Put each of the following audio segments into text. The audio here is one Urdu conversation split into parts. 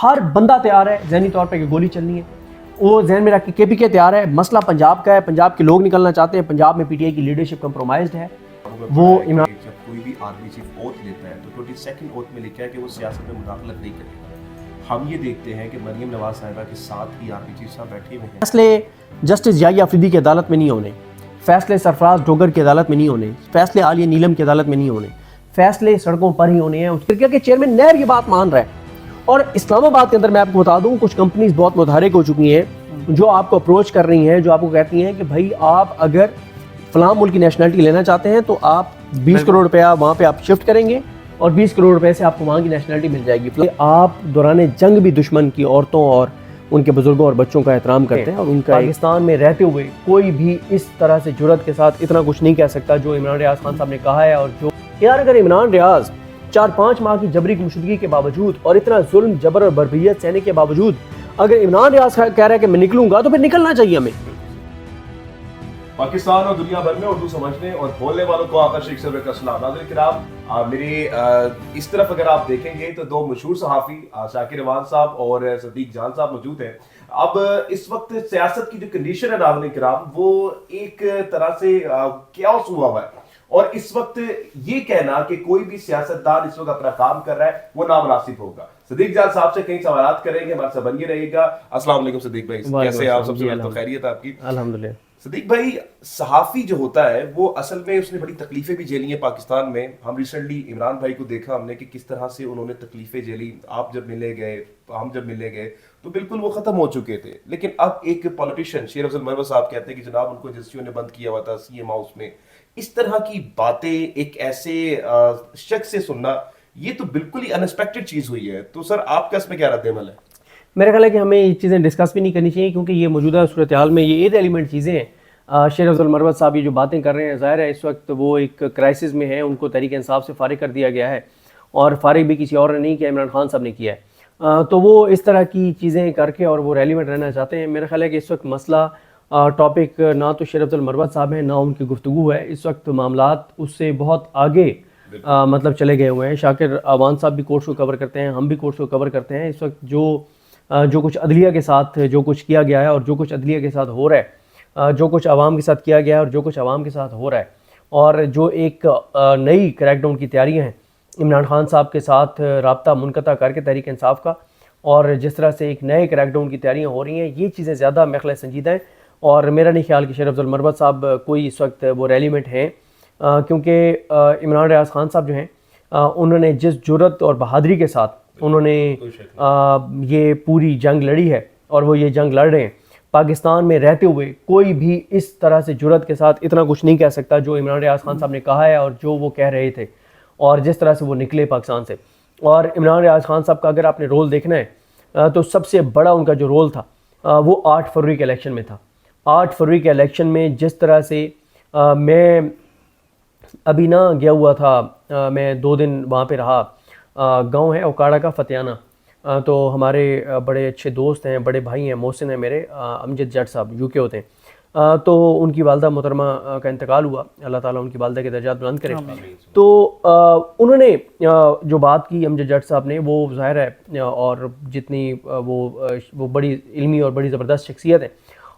ہر بندہ تیار ہے ذہنی طور پہ کہ گولی چلنی ہے، وہ ذہن میں رکھ کے کے پی کے تیار ہے. مسئلہ پنجاب کا ہے، پنجاب کے لوگ نکلنا چاہتے ہیں، پنجاب میں پی ٹی آئی کی لیڈرشپ کمپرومائزڈ ہے. وہ عمران جب کوئی بھی آرمی چیف اوتھ لیتا ہے تو 22 اوتھ میں لکھا ہے کہ وہ سیاست میں مداخلت نہیں کرے گا. ہم یہ دیکھتے ہیں کہ مریم نواز صاحبہ کے ساتھ ہی آرمی چیف صاحب بیٹھے ہوئے ہیں. فیصلے جسٹس یحییٰ آفریدی کی عدالت میں نہیں ہونے، فیصلے سرفراز ڈوگر کی عدالت میں نہیں ہونے، فیصلے عالیہ نیلم کی عدالت میں نہیں ہونے، فیصلے سڑکوں پر ہی ہونے ہیں. اس طریقے کے چیئرمین نیر یہ بات مان رہا ہے. اور اسلام آباد کے اندر میں آپ کو بتا دوں کچھ کمپنیز بہت متحرک ہو چکی ہیں جو آپ کو اپروچ کر رہی ہیں، جو آپ کو کہتی ہیں کہ بھائی آپ اگر فلاں ملک کی نیشنلٹی لینا چاہتے ہیں تو آپ 20 کروڑ روپیہ وہاں پہ آپ شفٹ کریں گے اور 20 کروڑ روپے سے آپ کو وہاں کی نیشنلٹی مل جائے گی. آپ دوران جنگ بھی دشمن کی عورتوں اور ان کے بزرگوں اور بچوں کا احترام کرتے ہیں اور ان کا پاکستان میں رہتے ہوئے کوئی بھی اس طرح سے جرأت کے ساتھ اتنا کچھ نہیں کہہ سکتا جو عمران ریاض خان صاحب نے کہا ہے. اور جو یار اگر عمران ریاض 4-5 ماہ کی جبری گمشدگی کے باوجود اور اتنا ظلم جبر اور بربریت سہنے کے باوجود اگر عمران ریاض کہہ رہا ہے کہ میں نکلوں گا تو پھر نکلنا چاہیے ہمیں. پاکستان اور دنیا بھر میں اردو سمجھنے اور بولنے والوں کو آقا شیخ صاحب کا سلام. ناظرین کرام، میری اس طرف اگر آپ دیکھیں گے تو دو مشہور صحافی شاکر روان صاحب اور صدیق جان صاحب موجود ہیں. اب اس وقت سیاست کی جو کنڈیشن ہے ناظرین کرام وہ ایک طرح سے کیاس ہوا ہوا ہے، اور اس وقت یہ کہنا کہ کوئی بھی سیاستدان اس وقت اپنا کام کر رہا ہے وہ نامناسب ہوگا. صدیق جان صاحب سے کئی سوالات کریں گے، ہمارے ساتھ بنیے رہیے گا. السلام علیکم صدیق بھائی، کیسے ہیں آپ؟ سب سے پہلے تو خیریت آپ کی؟ الحمدللہ. صدیق بھائی، صحافی جو ہوتا ہے وہ اصل میں اس نے بڑی تکلیفیں بھی جھیلی ہیں پاکستان میں. ہم ریسنٹلی عمران بھائی کو دیکھا ہم نے کہ کس طرح سے انہوں نے تکلیفیں جھیلی. آپ جب ملے گئے، ہم جب ملے گئے تو بالکل وہ ختم ہو چکے تھے. لیکن اب ایک پولیٹیشین شیر افضل مروت صاحب کہتے ہیں کہ جناب ان کو ایجنسیوں نے بند کیا ہوا تھا سی ایم ہاؤس میں. اس طرح کی باتیں ایک ایسے شخص سے سننا یہ تو بالکل ہی انسپیکٹڈ چیز ہوئی ہے. تو سر آپ کا اس میں کیا رد عمل ہے؟ میرا خیال ہے کہ ہمیں یہ چیزیں ڈسکس بھی نہیں کرنی چاہیے کیونکہ یہ موجودہ صورتحال میں یہ ایلیمنٹ چیزیں ہیں. شیر افضل مروت صاحب یہ جو باتیں کر رہے ہیں ظاہر ہے اس وقت وہ ایک کرائسس میں ہیں. ان کو تحریک انصاف سے فارغ کر دیا گیا ہے اور فارغ بھی کسی اور نے نہیں کیا، عمران خان صاحب نے کیا ہے. تو وہ اس طرح کی چیزیں کر کے اور وہ ریلیونٹ رہنا چاہتے ہیں. میرا خیال ہے کہ اس وقت مسئلہ ٹاپک نہ تو شیر افضل مروت صاحب ہیں نہ ان کی گفتگو ہے. اس وقت معاملات اس سے بہت آگے مطلب چلے گئے ہوئے ہیں. شاکر اوان صاحب بھی کورٹس کو کور کرتے ہیں، ہم بھی کورٹس کو کور کرتے ہیں. اس وقت جو کچھ عدلیہ کے ساتھ جو کچھ کیا گیا ہے اور جو کچھ عدلیہ کے ساتھ ہو رہا ہے، جو کچھ عوام کے ساتھ کیا گیا ہے اور جو کچھ عوام کے ساتھ ہو رہا ہے، اور جو ایک نئی کریک ڈاؤن کی تیاریاں ہیں عمران خان صاحب کے ساتھ رابطہ منقطع کر کے تحریک انصاف کا، اور جس طرح سے ایک نئے کریک ڈاؤن کی تیاریاں ہو رہی ہیں، یہ چیزیں زیادہ میرے خیال سنجیدہ ہیں. اور میرا نہیں خیال کہ شیر افضل مروت صاحب کوئی اس وقت وہ ریلیونٹ ہیں، کیونکہ عمران ریاض خان صاحب جو ہیں انہوں نے جس جرأت اور بہادری کے ساتھ انہوں نے یہ پوری جنگ لڑی ہے اور وہ یہ جنگ لڑ رہے ہیں، پاکستان میں رہتے ہوئے کوئی بھی اس طرح سے جرأت کے ساتھ اتنا کچھ نہیں کہہ سکتا جو عمران ریاض خان صاحب نے کہا ہے اور جو وہ کہہ رہے تھے اور جس طرح سے وہ نکلے پاکستان سے. اور عمران ریاض خان صاحب کا اگر آپ نے رول دیکھنا ہے تو سب سے بڑا ان کا جو رول تھا وہ 8 فروری کے الیکشن میں تھا. 8 فروری کے الیکشن میں جس طرح سے میں ابھی نہ گیا ہوا تھا، میں 2 دن وہاں پہ رہا. گاؤں ہے اوکاڑا کا فتیانہ، تو ہمارے بڑے اچھے دوست ہیں، بڑے بھائی ہیں، محسن ہیں میرے، امجد جٹ صاحب یو کے ہوتے ہیں. تو ان کی والدہ محترمہ کا انتقال ہوا، اللہ تعالیٰ ان کی والدہ کے درجات بلند کرے. تو انہوں نے جو بات کی امجد جٹ صاحب نے وہ ظاہر ہے، اور جتنی وہ بڑی علمی اور بڑی زبردست شخصیت ہے،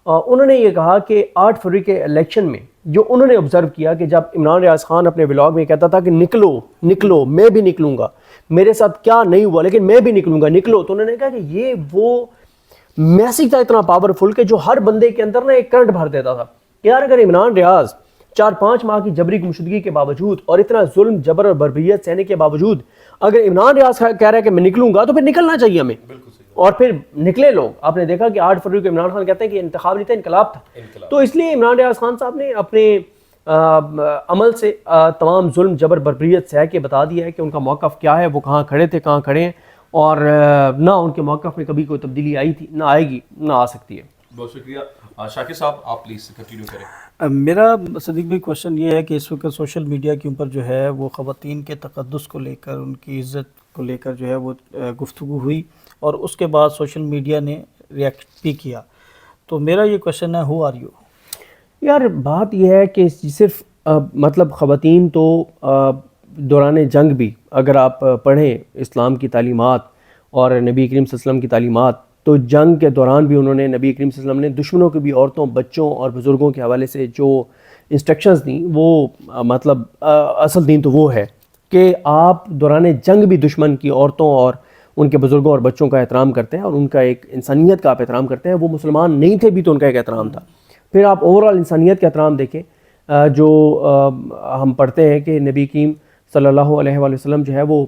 انہوں نے یہ کہا کہ 8 فروری کے الیکشن میں جو انہوں نے آبزرو کیا کہ جب عمران ریاض خان اپنے ولاگ میں کہتا تھا کہ نکلو نکلو میں بھی نکلوں گا، میرے ساتھ کیا نہیں ہوا لیکن میں بھی نکلوں گا، نکلو. تو انہوں نے کہا کہ یہ وہ میسیج تھا اتنا پاورفل کہ جو ہر بندے کے اندر نا ایک کرنٹ بھر دیتا تھا کہ یار اگر عمران ریاض 4-5 ماہ کی جبری گمشدگی کے باوجود اور اتنا ظلم جبر اور بربریت سہنے کے باوجود اگر عمران ریاض کہہ رہا ہے کہ میں نکلوں گا تو پھر نکلنا چاہیے ہمیں. اور پھر نکلے لوگ. آپ نے دیکھا کہ 8 فروری کو عمران خان کہتے ہیں کہ انتخاب نہیں تھا، انقلاب تھا. تو اس لیے عمران ریاض خان صاحب نے اپنے عمل سے تمام ظلم جبر بربریت سہ کے بتا دیا ہے کہ ان کا موقف کیا ہے، وہ کہاں کھڑے تھے، کہاں کھڑے ہیں، اور نہ ان کے موقف میں کبھی کوئی تبدیلی آئی تھی، نہ آئے گی، نہ آ سکتی ہے. بہت شکریہ. شاکر صاحب آپ پلیز کنٹینیو کریں. میرا صدیق بھائی کوشچن یہ ہے کہ اس وقت سوشل میڈیا کے اوپر جو ہے وہ خواتین کے تقدس کو لے کر، ان کی عزت کو لے کر جو ہے وہ گفتگو ہوئی، اور اس کے بعد سوشل میڈیا نے ریئیکٹ بھی کیا. تو میرا یہ کوشچن ہے، ہو آر یو؟ یار بات یہ ہے کہ صرف مطلب خواتین تو دوران جنگ بھی اگر آپ پڑھیں اسلام کی تعلیمات اور نبی کریم صلی اللہ علیہ وسلم کی تعلیمات. تو جنگ کے دوران بھی انہوں نے نبی کریم صلی اللہ علیہ وسلم نے دشمنوں کو بھی عورتوں, بچوں اور بزرگوں کے حوالے سے جو انسٹرکشنز دیں وہ مطلب اصل دین تو وہ ہے کہ آپ دوران جنگ بھی دشمن کی عورتوں اور ان کے بزرگوں اور بچوں کا احترام کرتے ہیں اور ان کا ایک انسانیت کا آپ احترام کرتے ہیں. وہ مسلمان نہیں تھے بھی تو ان کا ایک احترام تھا. پھر آپ اوورآل انسانیت کا احترام دیکھیں جو ہم پڑھتے ہیں کہ نبی کریم صلی اللہ علیہ وآلہ وسلم جو ہے وہ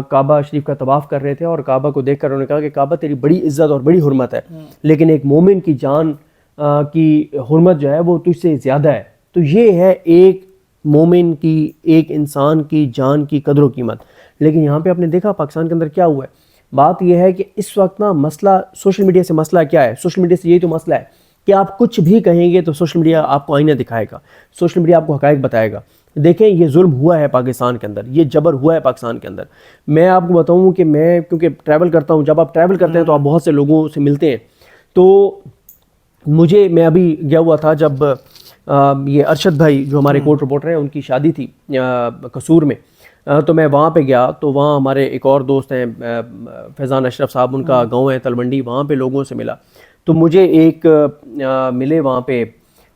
کعبہ شریف کا طواف کر رہے تھے اور کعبہ کو دیکھ کر انہوں نے کہا کہ کعبہ تیری بڑی عزت اور بڑی حرمت ہے, لیکن ایک مومن کی جان کی حرمت جو ہے وہ تجھ سے زیادہ ہے. تو یہ ہے ایک مومن کی, ایک انسان کی جان کی قدر و قیمت. لیکن یہاں پہ آپ نے دیکھا پاکستان کے اندر کیا ہوا ہے. بات یہ ہے کہ اس وقت نا مسئلہ سوشل میڈیا سے مسئلہ کیا ہے. سوشل میڈیا سے یہی تو مسئلہ ہے کہ آپ کچھ بھی کہیں گے تو سوشل میڈیا آپ کو آئینہ دکھائے گا, سوشل میڈیا آپ کو حقائق بتائے گا. دیکھیں یہ ظلم ہوا ہے پاکستان کے اندر, یہ جبر ہوا ہے پاکستان کے اندر. میں آپ کو بتاؤں کہ میں کیونکہ ٹریول کرتا ہوں, جب آپ ٹریول کرتے ہیں تو آپ بہت سے لوگوں سے ملتے ہیں. تو میں ابھی گیا ہوا تھا جب یہ ارشد بھائی جو ہمارے کورٹ رپورٹر ہیں ان کی شادی تھی قصور میں, تو میں وہاں پہ گیا. تو وہاں ہمارے ایک اور دوست ہیں فیضان اشرف صاحب, ان کا گاؤں ہے تلونڈی, وہاں پہ لوگوں سے ملا. تو مجھے ایک ملے وہاں پہ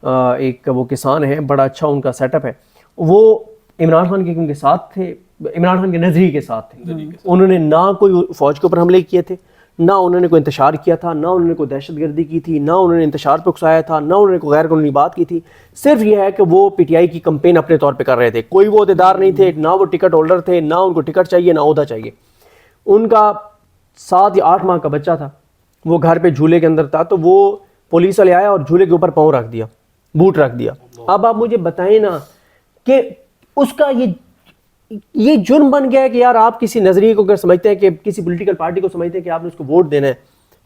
ایک وہ کسان ہیں, بڑا اچھا ان کا سیٹ اپ ہے. وہ عمران خان کے ان کے ساتھ تھے, عمران خان کے نظریے کے ساتھ تھے. انہوں نے نہ کوئی فوج کے اوپر حملے کیے تھے, نہ انہوں نے کوئی انتشار کیا تھا, نہ انہوں نے کوئی دہشت گردی کی تھی, نہ انہوں نے انتشار پہ اکسایا تھا, نہ انہوں نے کوئی غیر قانونی بات کی تھی. صرف یہ ہے کہ وہ پی ٹی آئی کی کمپین اپنے طور پہ کر رہے تھے. کوئی وہ عہدیدار نہیں تھے, نہ وہ ٹکٹ ہولڈر تھے, نہ ان کو ٹکٹ چاہیے, نہ عہدہ چاہیے. ان کا 7 یا 8 ماہ کا بچہ تھا, وہ گھر پہ جھولے کے اندر تھا. تو وہ پولیس والے آیا اور جھولے کے اوپر پاؤں رکھ دیا, بوٹ رکھ دیا. اب آپ مجھے بتائیں نا کہ اس کا یہ جرم بن گیا ہے کہ یار آپ کسی نظریے کو اگر سمجھتے ہیں کہ کسی پولیٹیکل پارٹی کو سمجھتے ہیں کہ آپ نے اس کو ووٹ دینا ہے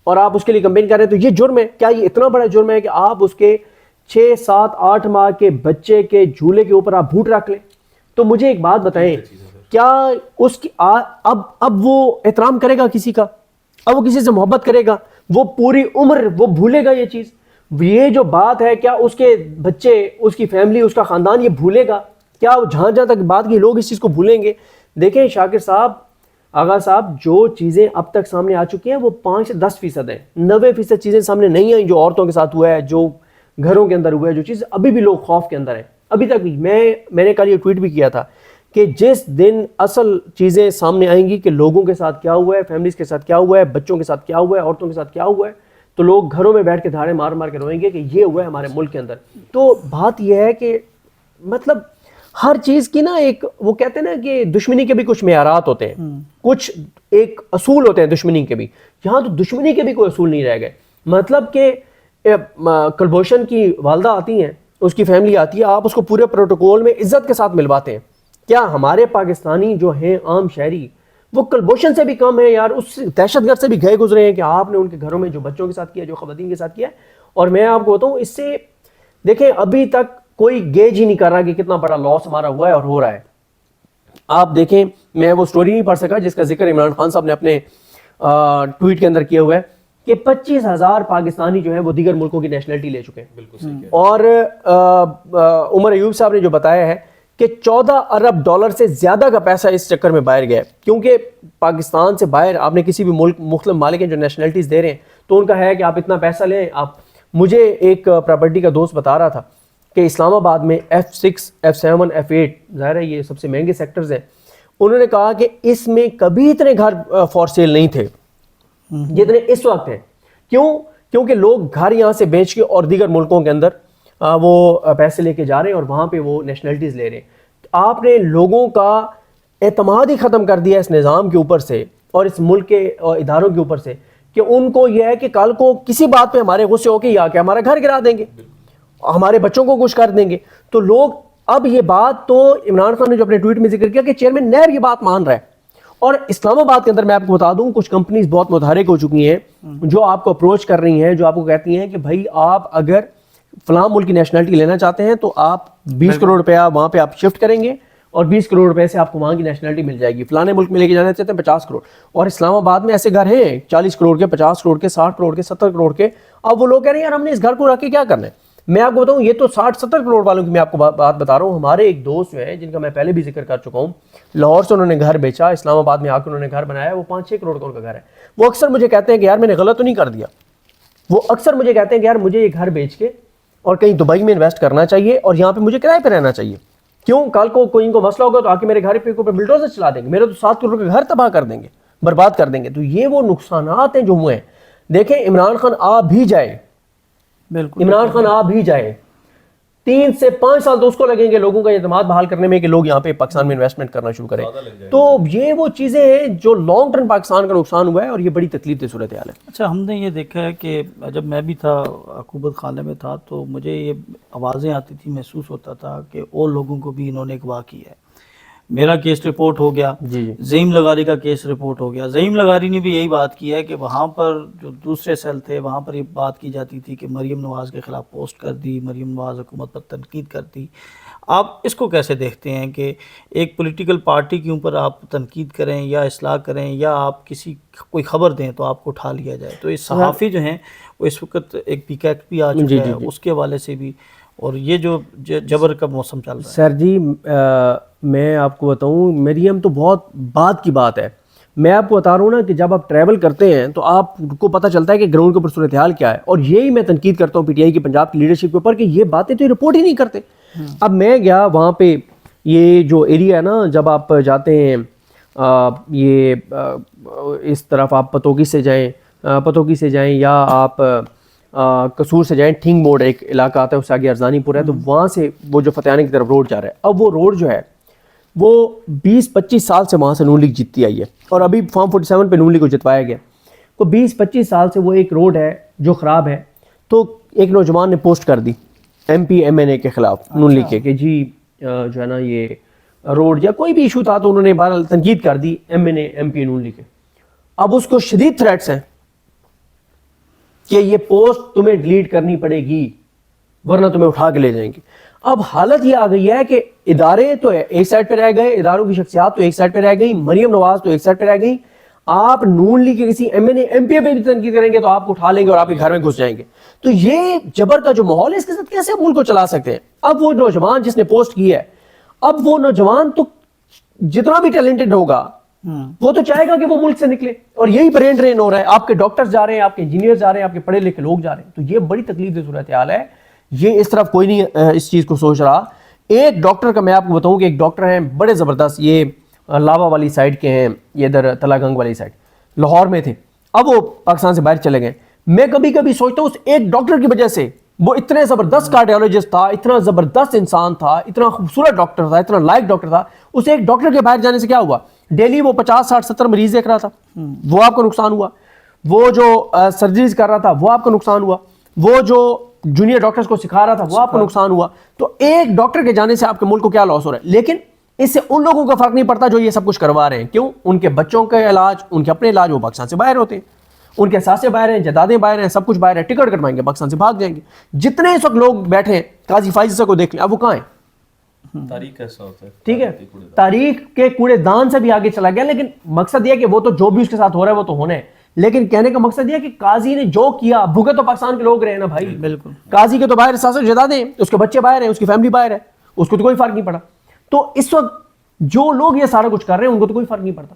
اور آپ اس کے لیے کمپین کر رہے ہیں, تو یہ جرم ہے. کیا یہ اتنا بڑا جرم ہے کہ آپ اس کے 6, 7, 8 ماہ کے بچے کے جھولے کے اوپر آپ بوٹ رکھ لیں؟ تو مجھے ایک بات بتائیں, کیا اس کی اب وہ احترام کرے گا کسی کا؟ اب وہ کسی سے محبت کرے گا؟ وہ پوری عمر وہ بھولے گا یہ چیز؟ یہ جو بات ہے, کیا اس کے بچے, اس کی فیملی, اس کا خاندان یہ بھولے گا؟ کیا جہاں جہاں تک بات کی لوگ اس چیز کو بھولیں گے؟ دیکھیں شاکر صاحب, آغا صاحب, جو چیزیں اب تک سامنے آ چکی ہیں وہ 5 سے 10% ہیں. 90% چیزیں سامنے نہیں آئیں جو عورتوں کے ساتھ ہوا ہے, جو گھروں کے اندر ہوا ہے, جو چیز ابھی بھی لوگ خوف کے اندر ہیں. ابھی تک بھی میں نے کل یہ ٹویٹ بھی کیا تھا کہ جس دن اصل چیزیں سامنے آئیں گی کہ لوگوں کے ساتھ کیا ہوا ہے, فیملیز کے ساتھ کیا ہوا ہے, بچوں کے ساتھ کیا ہوا ہے, عورتوں کے ساتھ کیا ہوا ہے, تو لوگ گھروں میں بیٹھ کے دھاڑے مار مار کے روئیں گے کہ یہ ہوا ہے ہمارے ملک کے اندر. تو بات یہ ہے کہ مطلب ہر چیز کی نا ایک, وہ کہتے ہیں نا کہ دشمنی کے بھی کچھ معیارات ہوتے ہیں, کچھ ایک اصول ہوتے ہیں دشمنی کے بھی. یہاں تو دشمنی کے بھی کوئی اصول نہیں رہ گئے. مطلب کہ کلبھوشن کی والدہ آتی ہیں, اس کی فیملی آتی ہے, آپ اس کو پورے پروٹوکول میں عزت کے ساتھ ملواتے ہیں. کیا ہمارے پاکستانی جو ہیں عام شہری وہ کلبھوشن سے بھی کم ہے یار؟ اس دہشت گرد سے بھی گئے گزرے ہیں کہ آپ نے ان کے گھروں میں جو بچوں کے ساتھ کیا, جو خواتین کے ساتھ کیا. اور میں آپ کو بتاؤں, اس سے دیکھیں ابھی تک کوئی گیج ہی نہیں کر رہا کہ کتنا بڑا لاس ہمارا ہوا ہے اور ہو رہا ہے. آپ دیکھیں, میں وہ سٹوری نہیں پڑھ سکا جس کا ذکر عمران خان صاحب نے اپنے ٹویٹ کے اندر کیا ہوا ہے کہ 25,000 پاکستانی جو ہیں وہ دیگر ملکوں کی نیشنلٹی لے چکے ہیں. بالکل صحیح. اور عمر ایوب صاحب نے جو بتایا ہے کہ $14 ارب سے زیادہ کا پیسہ اس چکر میں باہر گیا ہے, کیونکہ پاکستان سے باہر آپ نے کسی بھی ملک مختلف ممالک جو نیشنلٹیز دے رہے ہیں تو ان کا ہے کہ آپ اتنا پیسہ لیں. آپ, مجھے ایک پراپرٹی کا دوست بتا رہا تھا کہ اسلام آباد میں F6, F7, F8 ظاہر ہے یہ سب سے مہنگے سیکٹرز ہیں. انہوں نے کہا کہ اس میں کبھی اتنے گھر فار سیل نہیں تھے جتنے اس وقت ہیں. کیوں؟ کیونکہ لوگ گھر یہاں سے بیچ کے اور دیگر ملکوں کے اندر وہ پیسے لے کے جا رہے ہیں اور وہاں پہ وہ نیشنلٹیز لے رہے ہیں. آپ نے لوگوں کا اعتماد ہی ختم کر دیا اس نظام کے اوپر سے اور اس ملک کے اداروں کے اوپر سے کہ ان کو یہ ہے کہ کل کو کسی بات پہ ہمارے غصے ہو کے یا کہ ہمارا گھر گرا دیں گے, ہمارے بچوں کو کچھ کر دیں گے. تو لوگ اب یہ بات, تو عمران خان نے جو اپنے ٹویٹ میں ذکر کیا کہ چیئرمین نیب یہ بات مان رہا ہے. اور اسلام آباد کے اندر میں آپ کو بتا دوں کچھ کمپنیز بہت متحرک ہو چکی ہیں جو آپ کو اپروچ کر رہی ہیں, جو آپ کو کہتی ہیں کہ بھائی آپ اگر فلاں ملک کی نیشنلٹی لینا چاہتے ہیں تو آپ 20 کروڑ روپیہ وہاں پہ آپ شفٹ کریں گے اور 20 کروڑ روپے سے آپ کو وہاں کی نیشنلٹی مل جائے گی. فلاں ملک میں لے کے جانا چاہتے ہیں 50 کروڑ. اور اسلام آباد میں ایسے گھر ہیں 40 کروڑ کے, 50 کروڑ کے, 60 کروڑ کے, 70 کروڑ کے. اب وہ لوگ کہہ رہے ہیں یار ہم نے اس گھر کو رکھ کے کیا کرنا ہے, میں آپ کو بتاؤں یہ تو 60-70 کروڑ والوں کی میں آپ کو بات بتا رہا ہوں. ہمارے ایک دوست جو ہیں جن کا میں پہلے بھی ذکر کر چکا ہوں, لاہور سے انہوں نے گھر بیچا, اسلام آباد میں آ کے انہوں نے گھر بنایا, وہ 5-6 کروڑ کا ان کا گھر ہے. وہ اکثر مجھے کہتے ہیں کہ یار میں نے غلط تو نہیں کر دیا. وہ اکثر مجھے کہتے ہیں کہ یار مجھے یہ گھر بیچ کے اور کہیں دبئی میں انویسٹ کرنا چاہیے اور یہاں پہ مجھے کرائے پہ رہنا چاہیے. کیوں؟ کل کو کوئی ان کو مسئلہ ہوگا تو آ کے میرے گھر پہ بلڈوزر چلا دیں گے, میرے تو 7 کروڑ کا گھر تباہ کر دیں گے, برباد کر دیں گے. تو یہ وہ نقصانات ہیں جو ہوئے ہیں. دیکھیں عمران خان آ بھی جائے, بالکل عمران خان آ بھی جائے, 3 سے 5 سال تو اس کو لگیں گے لوگوں کا اعتماد بحال کرنے میں کہ لوگ یہاں پہ پاکستان میں انویسٹمنٹ کرنا شروع کریں. تو یہ وہ چیزیں ہیں جو لانگ ٹرم پاکستان کا نقصان ہوا ہے اور یہ بڑی تکلیف دہ صورتحال ہے. اچھا, ہم نے یہ دیکھا ہے کہ جب میں بھی تھا حکومت خانے میں تھا تو مجھے یہ آوازیں آتی تھی, محسوس ہوتا تھا کہ اور لوگوں کو بھی انہوں نے اغوا کیا ہے. میرا کیس رپورٹ ہو گیا, زعیم لغاری کا کیس رپورٹ ہو گیا. زعیم لغاری نے بھی یہی بات کی ہے کہ وہاں پر جو دوسرے سیل تھے وہاں پر یہ بات کی جاتی تھی کہ مریم نواز کے خلاف پوسٹ کر دی, مریم نواز حکومت پر تنقید کر دی. آپ اس کو کیسے دیکھتے ہیں کہ ایک پولیٹیکل پارٹی کے اوپر آپ تنقید کریں یا اصلاح کریں یا آپ کوئی خبر دیں تو آپ کو اٹھا لیا جائے؟ تو اس صحافی جو ہیں وہ اس وقت ایک پیکیٹ بھی آ چکا ہے, اس کے حوالے سے بھی, اور یہ جو جبر کا موسم چل رہا ہے. سر جی میں آپ کو بتاؤں, مریم تو بہت بعد کی بات ہے. میں آپ کو بتا رہا ہوں نا کہ جب آپ ٹریول کرتے ہیں تو آپ کو پتہ چلتا ہے کہ گراؤنڈ کے اوپر صورتحال کیا ہے. اور یہی میں تنقید کرتا ہوں پی ٹی آئی کی پنجاب کی لیڈرشپ کے اوپر کہ یہ باتیں تو یہ رپورٹ ہی نہیں کرتے. اب میں گیا وہاں پہ, یہ جو ایریا ہے نا جب آپ جاتے ہیں یہ اس طرف آپ پتوکی سے جائیں یا آپ قصور سے جائیں, ٹھنگ موڑ ایک علاقہ آتا ہے, اس سے آگے ارزانی پور ہے, تو وہاں سے وہ جو فتحانی کی طرف روڈ جا رہا ہے, اب وہ روڈ جو ہے وہ 20-25 سال سے وہاں سے نون لیگ جیتتی آئی ہے اور ابھی فارم 47 پہ نون لیگ کو جتوایا گیا. تو 20-25 سال سے وہ ایک روڈ ہے جو خراب ہے. تو ایک نوجوان نے پوسٹ کر دی ایم پی ایم این اے کے خلاف نون لیگ کے کہ جی جو ہے نا یہ روڈ یا کوئی بھی ایشو تھا, تو انہوں نے بہرحال تنقید کر دی M N A M P Noon League کے. اب اس کو شدید تھریٹس ہیں کہ یہ پوسٹ تمہیں ڈیلیٹ کرنی پڑے گی ورنہ تمہیں اٹھا کے لے جائیں گے. اب حالت یہ آ گئی ہے کہ ادارے تو ایک سائڈ پہ رہ گئے, اداروں کی شخصیات تو ایک سائڈ پہ رہ گئی, مریم نواز تو ایک سائڈ پہ رہ گئی. آپ نون لیگ کے کسی M N A M P A پہ بھی تنقید کریں گے تو آپ کو اٹھا لیں گے اور آپ کے گھر میں گھس جائیں گے. تو یہ جبر کا جو ماحول ہے اس کے ساتھ کیسے ملک کو چلا سکتے ہیں؟ اب وہ نوجوان جس نے پوسٹ کی ہے, اب وہ نوجوان تو جتنا بھی ٹیلنٹڈ ہوگا وہ تو چاہے گا کہ وہ ملک سے نکلے, اور یہی برین ڈرین ہو رہا ہے. آپ کے ڈاکٹرز جا رہے ہیں, آپ کے انجینئر جا رہے ہیں, آپ کے پڑھے لکھے لوگ جا رہے ہیں. تو یہ بڑی تکلیف دہ صورتحال ہے. یہ اس طرف کوئی نہیں اس چیز کو سوچ رہا. ایک ڈاکٹر کا میں آپ کو بتاؤں کہ ایک ڈاکٹر ہیں بڑے زبردست, یہ لاوا والی سائڈ کے ہیں, یہ ادھر تلا گنگ والی سائڈ, لاہور میں تھے, اب وہ پاکستان سے باہر چلے گئے. میں کبھی کبھی سوچتا ہوں اس ایک ڈاکٹر کی وجہ سے, وہ اتنے زبردست کارڈیولوجسٹ تھا, اتنا زبردست انسان تھا, اتنا خوبصورت ڈاکٹر تھا, اتنا لائق ڈاکٹر تھا, اس ایک ڈاکٹر کے باہر جانے سے کیا ہوا؟ ڈیلی وہ 50-60-70 مریض دیکھ رہا تھا, وہ آپ کو نقصان ہوا. وہ جو سرجریز کر رہا تھا وہ آپ کو نقصان ہوا. وہ جو جونیئر ڈاکٹرز کو سکھا رہا تھا وہ آپ کو نقصان ہوا. تو ایک ڈاکٹر کے جانے سے آپ کے ملک کو کیا لاس ہو رہا ہے؟ لیکن اس سے ان لوگوں کا فرق نہیں پڑتا جو یہ سب کچھ کروا رہے ہیں. کیوں؟ ان کے بچوں کا علاج, ان کے اپنے علاج وہ پاکستان سے باہر ہوتے ہیں, ان کے اثاثے باہر ہیں, جائیدادیں باہر ہیں, سب کچھ باہر ہے. ٹکٹ کٹوائیں گے پاکستان سے بھاگ جائیں گے. جتنے اس وقت لوگ بیٹھے ہیں قاضی فائز کو دیکھ لیں, اب وہ کہاں ہیں؟ تاریخ ایسا ہوتا ہے, ٹھیک ہے, تاریخ کے کوڑے دان سے بھی آگے چلا گیا. لیکن مقصد یہ کہ وہ تو جو بھی اس کے ساتھ ہو رہا ہے وہ تو ہونا ہے, لیکن کہنے کا مقصد یہ کہ قاضی نے جو کیا, بھوکے تو پاکستان کے لوگ رہے نا بھائی. بالکل, قاضی کے تو باہر اثاثے جائیدادیں, اس کے بچے باہر ہیں, اس کی فیملی باہر ہے, اس کو تو کوئی فرق نہیں پڑا. تو اس وقت جو لوگ یہ سارا کچھ کر رہے ہیں ان کو تو کوئی فرق نہیں پڑتا,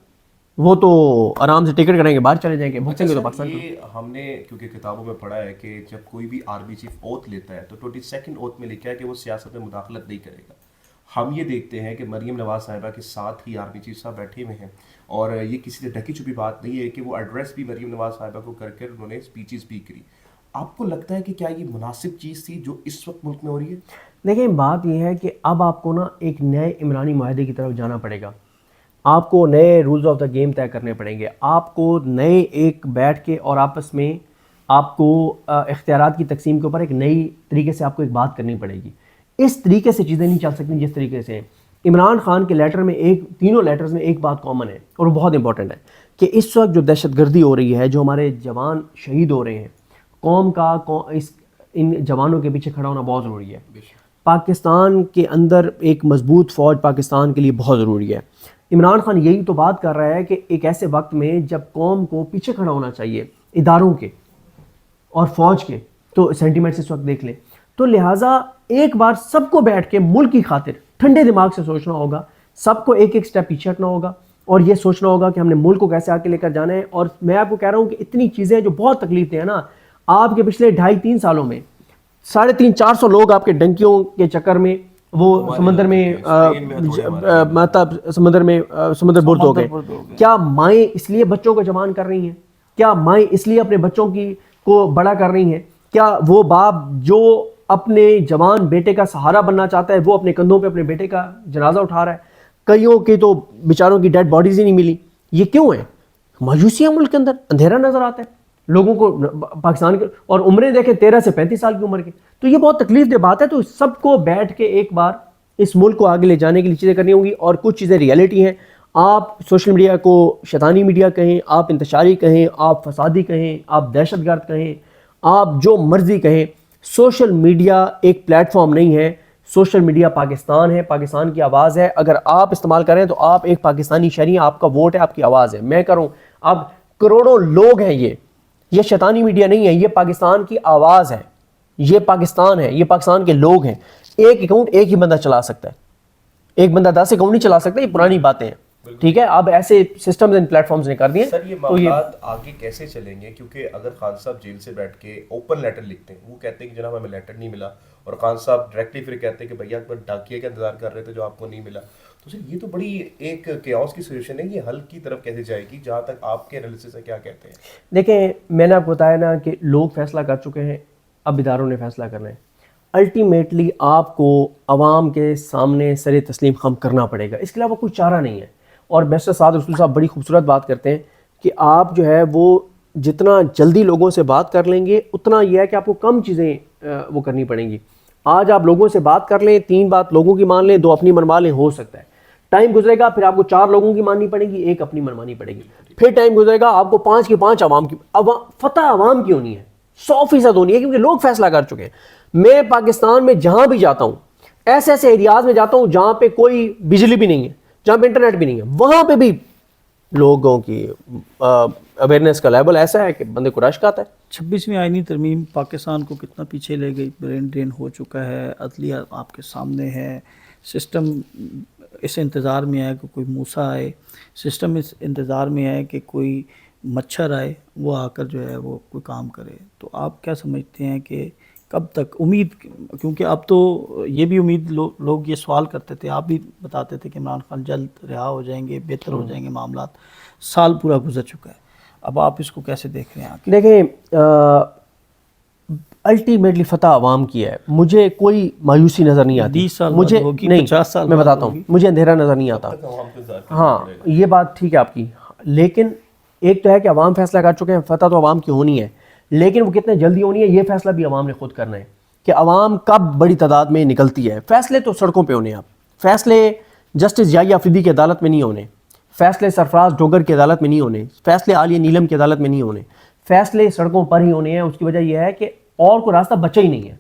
وہ تو آرام سے ٹکٹ کریں گے باہر چلے جائیں گے, بھگتیں گے تو پاکستان. یہ ہم نے کیونکہ کتابوں میں پڑھا ہے کہ جب کوئی بھی آرمی چیف اوتھ لیتا ہے تو 22 اوتھ میں لکھا ہے کہ وہ سیاست میں مداخلت نہیں کرے گا. ہم یہ دیکھتے ہیں کہ مریم نواز صاحبہ کے ساتھ ہی آرمی چیف صاحب بیٹھے ہوئے ہیں, اور یہ کسی سے ڈھکی چھپی بات نہیں ہے کہ وہ ایڈریس بھی مریم نواز صاحبہ کو کر انہوں نے اسپیچز بھی کری. آپ کو لگتا ہے کہ کیا یہ مناسب چیز تھی جو اس وقت ملک میں ہو رہی ہے؟ دیکھیں بات یہ ہے کہ اب آپ کو نا ایک نئے عمرانی معاہدے کی طرف جانا پڑے گا. آپ کو نئے رولز آف دا گیم طے کرنے پڑیں گے. آپ کو نئے ایک بیٹھ کے اور آپس میں آپ کو اختیارات کی تقسیم کے اوپر ایک نئی طریقے سے آپ کو ایک بات کرنی پڑے گی. اس طریقے سے چیزیں نہیں چل سکتی جس طریقے سے. عمران خان کے لیٹر میں تینوں لیٹرز میں ایک بات کامن ہے اور وہ بہت امپورٹنٹ ہے کہ اس وقت جو دہشت گردی ہو رہی ہے, جو ہمارے جوان شہید ہو رہے ہیں, قوم کا ان جوانوں کے پیچھے کھڑا ہونا بہت ضروری ہے. پاکستان کے اندر ایک مضبوط فوج پاکستان کے لیے بہت ضروری ہے. عمران خان یہی تو بات کر رہا ہے کہ ایک ایسے وقت میں جب قوم کو پیچھے کھڑا ہونا چاہیے اداروں کے اور فوج کے, تو سینٹیمنٹس اس وقت دیکھ لیں. تو لہٰذا ایک بار سب کو بیٹھ کے ملک کی خاطر ٹھنڈے دماغ سے سوچنا ہوگا, سب کو ایک ایک سٹیپ پیچھے ہٹنا ہوگا اور یہ سوچنا ہوگا کہ ہم نے ملک کو کیسے آگے لے کر جانا ہے. اور میں آپ کو کہہ رہا ہوں کہ اتنی چیزیں جو بہت تکلیف دہ ہیں نا, آپ کے پچھلے 2.5-3 سالوں میں 350-400 لوگ آپ کے ڈنکیوں کے چکر میں وہ سمندر میں مطلب سمندر برد ہو گئے. کیا مائیں اس لیے بچوں کو جوان کر رہی ہیں؟ کیا مائیں اس لیے اپنے بچوں کو بڑا کر رہی ہیں؟ کیا وہ باپ جو اپنے جوان بیٹے کا سہارا بننا چاہتا ہے وہ اپنے کندھوں پہ اپنے بیٹے کا جنازہ اٹھا رہا ہے؟ کئیوں کی تو بیچاروں کی ڈیڈ باڈیز ہی نہیں ملی. یہ کیوں ہے؟ مایوسی ہے ملک کے اندر, اندھیرا نظر آتا ہے لوگوں کو پاکستان کے, اور عمریں دیکھیں 13 سے 35 سال کی عمر کی. تو یہ بہت تکلیف دہ بات ہے. تو سب کو بیٹھ کے ایک بار اس ملک کو آگے لے جانے کے لیے چیزیں کرنی ہوں گی, اور کچھ چیزیں ریئلٹی ہیں. آپ سوشل میڈیا کو شیطانی میڈیا کہیں, آپ انتشاری کہیں, آپ فسادی کہیں, آپ دہشت گرد کہیں, آپ جو مرضی کہیں, سوشل میڈیا ایک پلیٹ فارم نہیں ہے. سوشل میڈیا پاکستان ہے, پاکستان کی آواز ہے. اگر آپ استعمال کریں تو آپ ایک پاکستانی شہری ہیں, آپ کا ووٹ ہے, آپ کی آواز ہے. میں کروں, اب کروڑوں لوگ ہیں, یہ شیطانی میڈیا نہیں ہے, یہ پاکستان کی آواز ہے, یہ پاکستان ہے, یہ پاکستان کے لوگ ہیں. ایک اکاؤنٹ ایک ہی بندہ چلا سکتا ہے, ایک بندہ 10 اکاؤنٹ نہیں چلا سکتا. یہ پرانی باتیں ہیں, ٹھیک ہے. اب ایسے سسٹمز اینڈ پلیٹ فارمز نے کر دیے. سر یہ معاملات آگے کیسے چلیں گے؟ کیونکہ اگر خان صاحب جیل سے بیٹھ کے اوپن لیٹر لکھتے ہیں, وہ کہتے ہیں کہ جناب ہمیں لیٹر نہیں ملا, اور خان صاحب ڈائریکٹلی پھر کہتے ہیں کہ بھیا ڈاکیے کا انتظار کر رہے تھے جو آپ کو نہیں ملا. تو سر یہ تو بڑی ایک کیاس کی سولوشن ہے, یہ حل کی طرف کیسے جائے گی؟ جہاں تک آپ کے انالیسس سے کیا کہتے ہیں؟ دیکھیں, میں نے آپ کو بتایا نا کہ لوگ فیصلہ کر چکے ہیں, اب اداروں نے فیصلہ کرنا ہے. الٹیمیٹلی آپ کو عوام کے سامنے سر تسلیم خم کرنا پڑے گا, اس کے علاوہ کوئی چارہ نہیں ہے. اور بیسٹر سعد رسول صاحب بڑی خوبصورت بات کرتے ہیں کہ آپ جو ہے وہ جتنا جلدی لوگوں سے بات کر لیں گے اتنا یہ ہے کہ آپ کو کم چیزیں وہ کرنی پڑیں گی. آج آپ لوگوں سے بات کر لیں, 3 بات لوگوں کی مان لیں, 2 اپنی منوا لیں, ہو سکتا ہے. ٹائم گزرے گا, پھر آپ کو 4 لوگوں کی ماننی پڑے گی, 1 اپنی منوانی پڑے گی. پھر ٹائم گزرے گا, آپ کو 5 کی 5 عوام کی. فتح عوام کی ہونی ہے, 100% ہونی ہے, کیونکہ لوگ فیصلہ کر چکے ہیں. میں پاکستان میں جہاں بھی جاتا ہوں, ایسے ایسے ایریاز میں جاتا ہوں جہاں پہ کوئی بجلی بھی نہیں ہے, جہاں پہ انٹرنیٹ بھی نہیں ہے, وہاں پہ بھی لوگوں کی اویئرنیس کا لیول ایسا ہے کہ بندے کو رشک آتا ہے. 26ویں آئینی ترمیم پاکستان کو کتنا پیچھے لے گئی, برین ڈرین ہو چکا ہے, عدلیہ آپ کے سامنے ہے, سسٹم اس انتظار میں ہے کہ کوئی موسیٰ آئے, سسٹم اس انتظار میں ہے کہ کوئی مچھر آئے وہ آ کر جو ہے وہ کوئی کام کرے. تو آپ کیا سمجھتے ہیں کہ کب تک امید, کیونکہ اب تو یہ بھی امید لوگ یہ سوال کرتے تھے, آپ بھی بتاتے تھے کہ عمران خان جلد رہا ہو جائیں گے, بہتر ہو جائیں گے معاملات, سال پورا گزر چکا ہے, اب آپ اس کو کیسے دیکھ رہے ہیں؟ دیکھیں, الٹیمیٹلی فتح عوام کی ہے. مجھے کوئی مایوسی نظر نہیں آتی, 20 سال مجھے ہوگی, نہیں, 50 سال میں بتاتا ہوں, مجھے اندھیرا نظر نہیں آتا. ہاں یہ بات ٹھیک ہے آپ کی, لیکن ایک تو ہے کہ عوام فیصلہ کر چکے ہیں, فتح تو عوام کی ہونی ہے, لیکن وہ کتنے جلدی ہونی ہے یہ فیصلہ بھی عوام نے خود کرنا ہے کہ عوام کب بڑی تعداد میں نکلتی ہے. فیصلے تو سڑکوں پہ ہونے ہیں, اب فیصلے جسٹس یحییٰ آفریدی کی عدالت میں نہیں ہونے, فیصلے سرفراز ڈوگر کی عدالت میں نہیں ہونے, فیصلے عالیہ نیلم کی عدالت میں نہیں ہونے, فیصلے سڑکوں پر ہی ہونے ہیں. اس کی وجہ یہ ہے کہ اور کوئی راستہ بچا ہی نہیں ہے.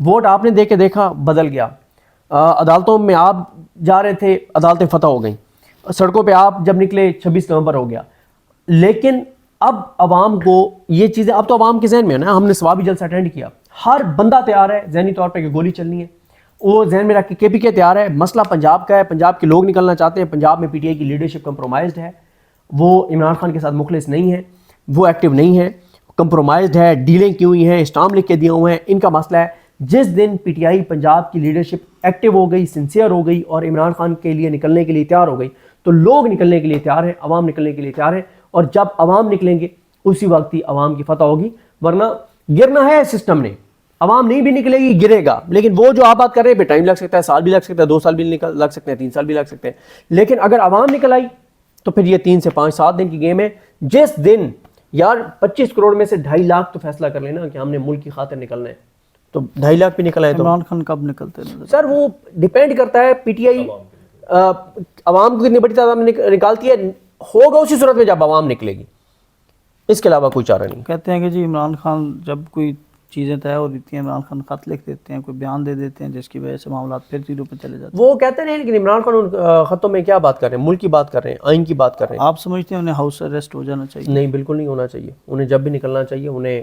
ووٹ آپ نے دے کے دیکھا بدل گیا, عدالتوں میں آپ جا رہے تھے, عدالتیں فتح ہو گئیں, سڑکوں پہ آپ جب نکلے 26 نومبر ہو گیا. لیکن اب عوام کو یہ چیزیں, اب تو عوام کے ذہن میں ہے نا, ہم نے ثوابی جلسہ اٹینڈ کیا, ہر بندہ تیار ہے ذہنی طور پہ کہ گولی چلنی ہے, وہ ذہن میں رکھ کے PK تیار ہے. مسئلہ پنجاب کا ہے, پنجاب کے لوگ نکلنا چاہتے ہیں, پنجاب میں PTI کی لیڈرشپ کمپرومائزڈ ہے, وہ عمران خان کے ساتھ مخلص نہیں ہے, وہ ایکٹیو نہیں ہے, کمپرومائزڈ ہے, ڈیلیں کی ہوئی ہیں, اسٹامپ لکھ کے دیے ہوئے ہیں. ان کا مسئلہ ہے جس دن PTI پنجاب کی لیڈرشپ ایکٹیو ہو گئی, سنسیئر ہو گئی اور عمران خان کے لیے نکلنے کے لیے تیار ہو گئی, تو لوگ نکلنے کے لیے تیار ہیں, عوام نکلنے کے لیے تیار ہے. اور جب عوام نکلیں گے اسی وقت ہی عوام کی فتح ہوگی, ورنہ گرنا ہے سسٹم نے. عوام نہیں بھی نکلے گی, گرے گا. لیکن وہ جو آپ بات کر رہے ہیں پہ ٹائم لگ سکتا ہے, سال بھی لگ سکتا ہے, 2 سال بھی لگ سکتے ہیں, 3 سال بھی لگ سکتے ہیں. لیکن اگر عوام نکل آئی تو پھر یہ 3 سے 5 7 دن کی گیم ہے. جس دن یار 25 کروڑ میں سے 2.5 لاکھ تو فیصلہ کر لینا کہ ہم نے ملک کی خاطر نکلنا ہے, تو 2.5 لاکھ بھی نکل آئے تو عمران خان کب نکلتے ہیں؟ سر وہ ڈیپینڈ کرتا ہے, PTI عوام کو کتنی بڑی تعداد میں نکالتی ہے, ہوگا اسی صورت میں جب عوام نکلے گی, اس کے علاوہ کوئی چارہ نہیں. کہتے ہیں کہ جی عمران خان جب کوئی چیزیں طے ہو دیتی ہیں, عمران خان خط لکھ دیتے ہیں, کوئی بیان دے دیتے ہیں, جس کی وجہ سے معاملات پھر زیرو پہ چلے جاتے ہیں. وہ کہتے ہیں, لیکن عمران خان ان خطوں میں کیا بات کر رہے ہیں, ملک کی بات کر رہے ہیں, آئین کی بات کر رہے ہیں. آپ سمجھتے ہیں انہیں ہاؤس اریسٹ ہو جانا چاہیے؟ نہیں, بالکل نہیں ہونا چاہیے. انہیں جب بھی نکلنا چاہیے, انہیں